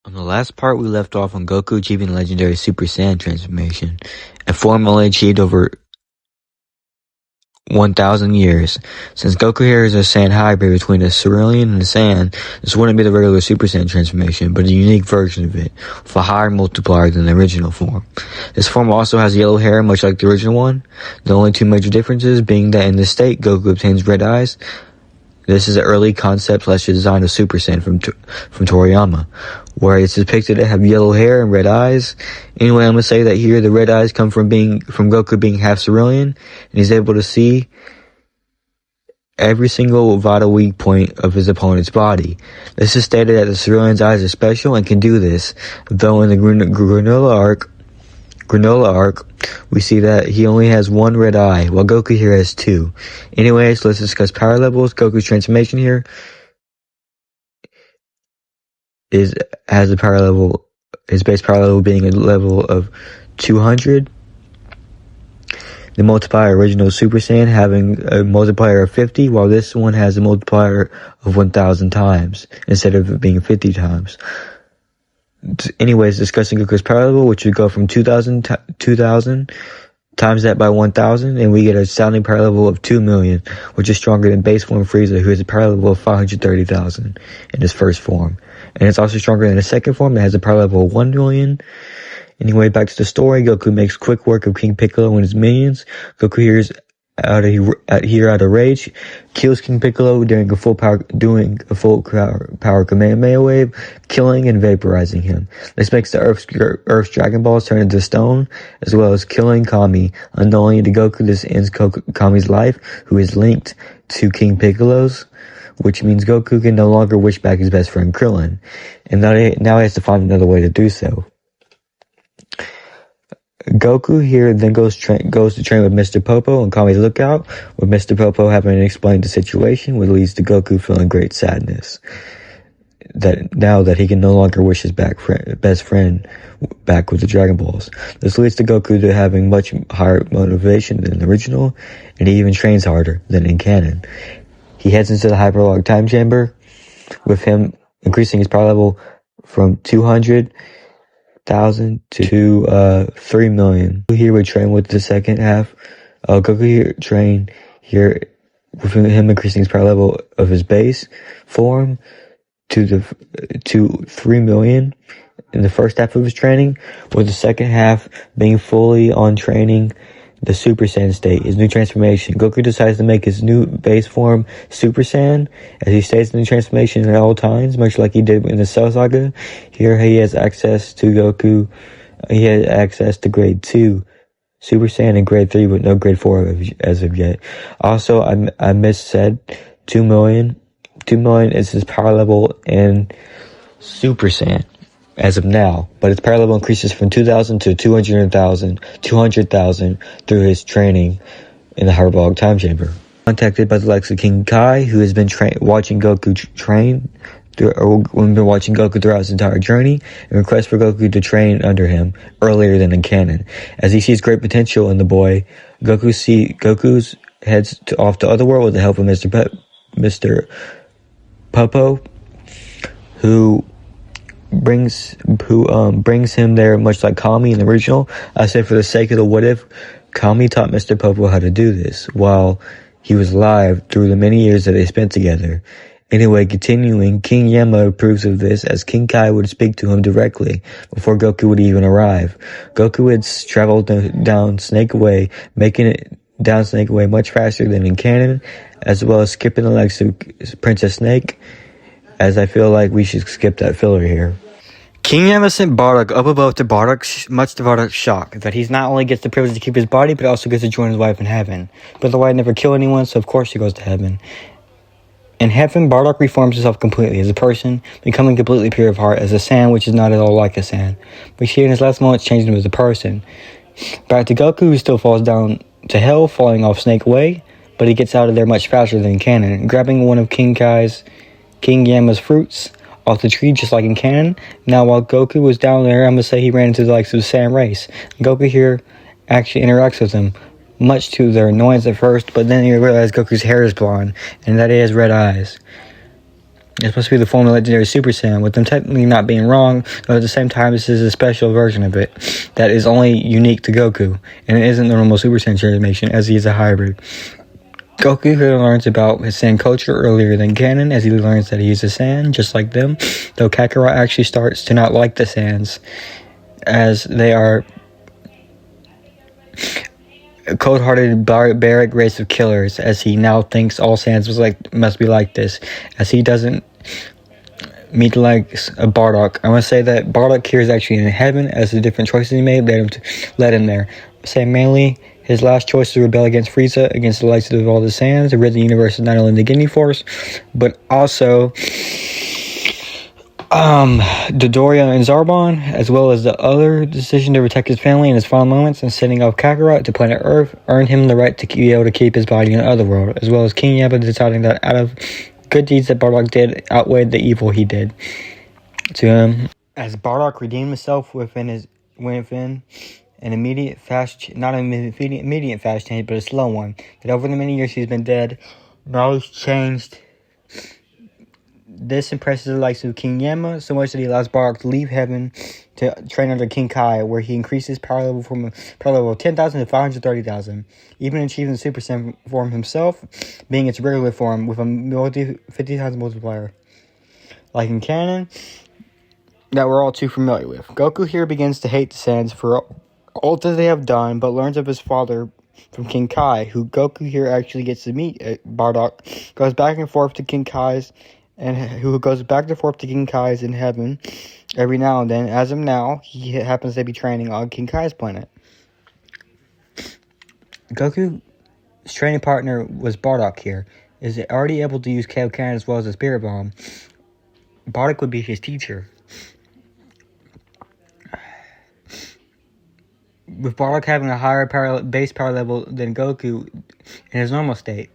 On the last part, we left off on Goku achieving the legendary Super Saiyan transformation, a form only achieved over 1,000 years. Since Goku here is a Saiyan hybrid between a Cerealian and a Saiyan, this wouldn't be the regular Super Saiyan transformation, but a unique version of it, with a higher multiplier than the original form. This form also has yellow hair, much like the original one, the only two major differences being that in this state, Goku obtains red eyes. This is an early concept / design of Super Saiyan from Toriyama, where it's depicted to have yellow hair and red eyes. Anyway, I'm gonna say that here the red eyes come from Goku being half Cerealian, and he's able to see every single vital weak point of his opponent's body. This is stated that the Cerealian's eyes are special and can do this, though in the Granola arc, we see that he only has one red eye, while Goku here has two. Anyways, let's discuss power levels. Goku's transformation here has a power level, his base power level being a level of 200. The multiplier original Super Saiyan having a multiplier of 50, while this one has a multiplier of 1,000 times, instead of it being 50 times. Anyways, discussing Goku's power level, which would go from 2,000 times that by 1,000, and we get a sounding power level of 2 million, which is stronger than base form Frieza, who has a power level of 530,000 in his first form. And it's also stronger than his second form that has a power level of 1 million. Anyway, back to the story. Goku makes quick work of King Piccolo and his minions. Goku here is out of rage, kills King Piccolo doing a full power Kamehameha wave, killing and vaporizing him. This makes the Earth's Dragon Balls turn into stone, as well as killing Kami. Unknowingly to Goku, this ends Kami's life, who is linked to King Piccolo's, which means Goku can no longer wish back his best friend Krillin, and now he has to find another way to do so. Goku here then goes to train with Mr. Popo on Kami's lookout, with Mr. Popo having explained the situation, which leads to Goku feeling great sadness now that he can no longer wish his best friend back with the Dragon Balls. This leads to Goku to having much higher motivation than the original, and he even trains harder than in canon. He heads into the Hyperlog Time Chamber, with him increasing his power level from 200,000 to 3 million. Here we train with the second half. Goku here train here with him increasing his power level of his base form to 3 million in the first half of his training, with the second half being fully on training the Super Saiyan state, his new transformation. Goku decides to make his new base form Super Saiyan, as he stays in the transformation at all times, much like he did in the Cell Saga. Here he has access to Goku. He has access to grade 2 Super Saiyan and grade 3, but no grade 4 as of yet. Also, I missaid 2 million. 2 million is his power level in Super Saiyan as of now, but his power level increases from 2,000 to 200,000 through his training in the Hyperlog Time Chamber. Contacted by the likes of King Kai, who has been watching Goku train, been watching Goku throughout his entire journey, and requests for Goku to train under him earlier than in canon. As he sees great potential in the boy, Goku heads off to Otherworld with the help of Mr. Popo, who brings him there, much like Kami in the original. I say, for the sake of the what if, Kami taught Mr. Popo how to do this while he was alive through the many years that they spent together. Anyway, continuing, King Yama approves of this, as King Kai would speak to him directly before Goku would even arrive. Goku would travel down Snake Way, making it down Snake Way much faster than in canon, as well as skipping the legs of Princess Snake, as I feel like we should skip that filler here. King Yama sent Bardock up above to much to Bardock's shock, that he not only gets the privilege to keep his body, but also gets to join his wife in heaven. But the wife never killed anyone, so of course he goes to heaven. In heaven, Bardock reforms himself completely as a person, becoming completely pure of heart as a Saiyan, which is not at all like a Saiyan. But here in his last moments, changed him as a person. Back to Goku, who still falls down to hell, falling off Snake Way, but he gets out of there much faster than in canon, grabbing one of King Yama's fruits off the tree, just like in canon. Now, while Goku was down there, I'm gonna say he ran into the likes of the Saiyan race. Goku here actually interacts with them, much to their annoyance at first, but then you realize Goku's hair is blonde, and that he has red eyes. It's supposed to be the form of legendary Super Saiyan, with them technically not being wrong, but at the same time, this is a special version of it that is only unique to Goku, and it isn't the normal Super Saiyan transformation, as he is a hybrid. Goku here learns about his Saiyan culture earlier than canon, as he learns that he is a Saiyan, just like them, though Kakarot actually starts to not like the Saiyans, as they are a cold-hearted barbaric race of killers, as he now thinks all Saiyans must be like this, as he doesn't meet the likes of Bardock. I want to say that Bardock here is actually in heaven, as the different choices he made led him there. Say mainly his last choice to rebel against Frieza, against the likes of all the Saiyans, to rid the universe of not only the Guinea Force, but also Dodoria and Zarbon, as well as the other decision to protect his family in his final moments and sending off Kakarot to planet Earth earned him the right to be able to keep his body in the other world, as well as King Yaba deciding that out of good deeds that Bardock did outweighed the evil he did to him. As Bardock redeemed himself within an immediate fast change, but a slow one, that over the many years he's been dead, now he's changed. This impresses the likes of King Yama so much that he allows Bardock to leave heaven to train under King Kai, where he increases power level from a power level of 10,000 to 530,000, even achieving the Super Saiyan form himself, being its regular form with a 50 times multiplier. Like in canon, that we're all too familiar with. Goku here begins to hate the Saiyans for all that they have done, but learns of his father from King Kai, who Goku here actually gets to meet. Bardock goes back and forth to King Kai's, and who goes back and forth to King Kai's in heaven every now and then. As of now, he happens to be training on King Kai's planet. Goku's training partner was Bardock here. Is already able to use Kaioken as well as a Spirit Bomb. Bardock would be his teacher. With Bardock having a higher base power level than Goku in his normal state.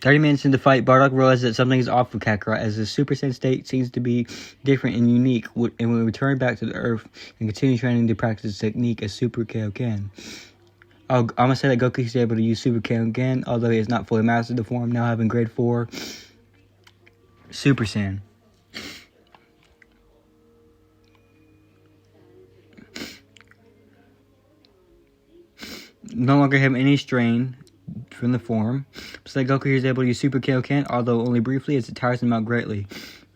30 minutes into the fight, Bardock realizes that something is off with Kakarot, as his Super Saiyan state seems to be different and unique, and will return back to the Earth and continue training to practice his technique as Super Kaioken. I'm going to say that Goku is able to use Super Kaioken, although he has not fully mastered the form, now having grade 4 Super Saiyan. No longer have any strain from the form, so that Goku is able to use Super Kaioken, although only briefly, as it tires him out greatly.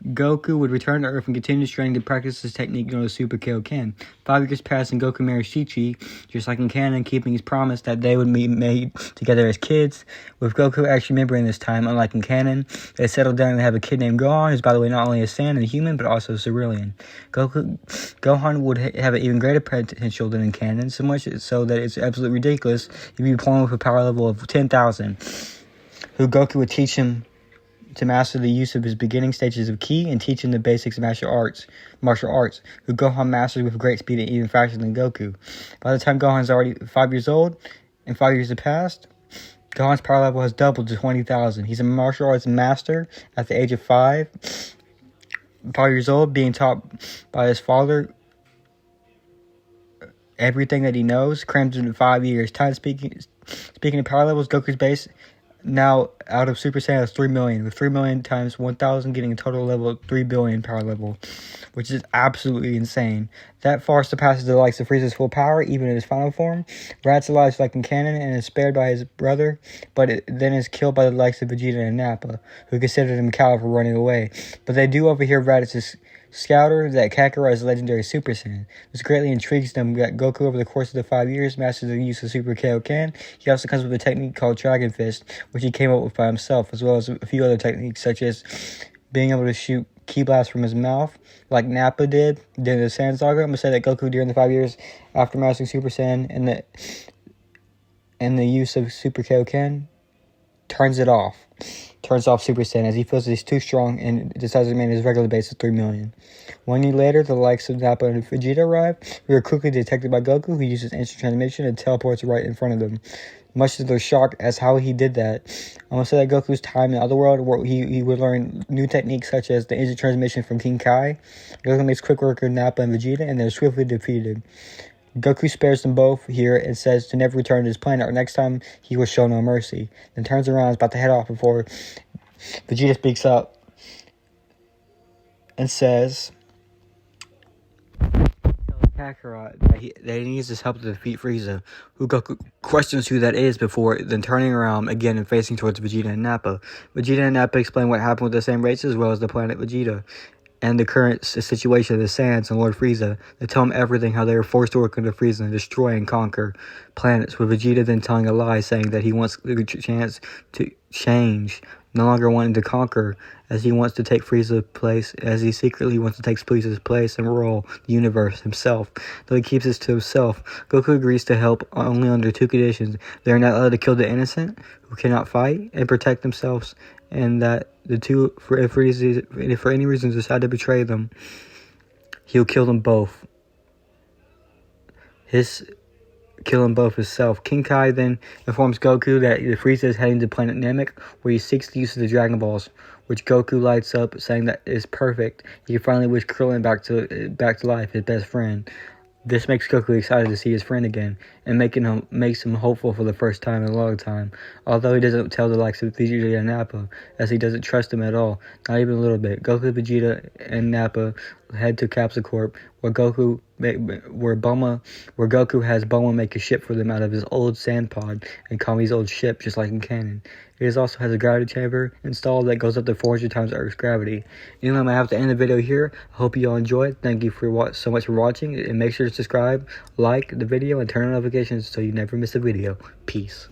Goku would return to Earth and continue training to practice his technique known as Super Kaioken. 5 years pass and Goku marries Chi-Chi, just like in canon, keeping his promise that they would be made together as kids, with Goku actually remembering this time, unlike in canon. They settled down and have a kid named Gohan, who's by the way not only a Saiyan and a human, but also a Cerealian. Gohan would have an even greater potential than in canon, so much so that it's absolutely ridiculous if you born with a power level of 10,000, who Goku would teach him to master the use of his beginning stages of ki and teach him the basics of martial arts, who Gohan masters with great speed and even faster than Goku. By the time Gohan's already 5 years old, and 5 years have passed, Gohan's power level has doubled to 20,000. He's a martial arts master at the age of 5 years old, being taught by his father everything that he knows, crammed into 5 years. Speaking of power levels, Goku's base now out of Super Saiyan is 3 million, with 3 million times 1,000 getting a total level of 3 billion power level, which is absolutely insane. That far surpasses the likes of Frieza's full power, even in his final form. Raditz alive like in canon and is spared by his brother, but then is killed by the likes of Vegeta and Nappa, who considered him a coward for running away. But they do overhear Raditz's scouter that Kakarot is a legendary Super Saiyan. This greatly intrigues them that Goku, over the course of the 5 years, masters the use of Super Kaioken. He also comes with a technique called Dragon Fist, which he came up with by himself, as well as a few other techniques, such as being able to shoot Ki Blast from his mouth, like Nappa did during the Saiyan Saga. I'm going to say that Goku, during the 5 years after mastering Super Saiyan and the use of Super Kaioken, turns off Super Saiyan, as he feels that he's too strong and decides to remain his regular base of 3 million. 1 year later, the likes of Nappa and Vegeta arrive. We are quickly detected by Goku, who uses instant transmission and teleports right in front of them, much to their shock as how he did that. I'm going to say that Goku's time in the other world, where he would learn new techniques such as the instant transmission from King Kai. Goku makes quick work of Nappa and Vegeta, and they're swiftly defeated. Goku spares them both here and says to never return to his planet, or next time he will show no mercy. Then turns around and is about to head off before Vegeta speaks up and says Kakarot that he needs his help to defeat Frieza, who Goku questions who that is before then turning around again and facing towards Vegeta and Nappa. Vegeta and Nappa explain what happened with the same race as well as the planet Vegeta and the current situation of the Saiyans and Lord Frieza. They tell him everything, how they were forced to work under Frieza and destroy and conquer planets, with Vegeta then telling a lie, saying that he wants the chance to change, no longer wanting to conquer, as he wants to take Frieza's place, as he secretly wants to take Frieza's place and rule the universe himself. Though he keeps this to himself, Goku agrees to help only under two conditions. They are not allowed to kill the innocent, who cannot fight and protect themselves, and that the two, if for any reason decide to betray them, he'll kill them both. Kill them both himself. King Kai then informs Goku that Frieza is heading to planet Namek, where he seeks the use of the Dragon Balls, which Goku lights up, saying that is perfect. He can finally wish Krillin back to life, his best friend. This makes Goku excited to see his friend again, and makes him hopeful for the first time in a long time. Although he doesn't tell the likes of Vegeta and Nappa, as he doesn't trust them at all, not even a little bit. Goku, Vegeta, and Nappa head to Capsule Corp, where Goku has Bulma make a ship for them out of his old sand pod and Kami's old ship, just like in canon. It also has a gravity chamber installed that goes up to 400 times Earth's gravity. Anyway, I'm going to have to end the video here. I hope you all enjoyed. Thank you so much for watching, and make sure to subscribe, like the video, and turn on notifications so you never miss a video. Peace.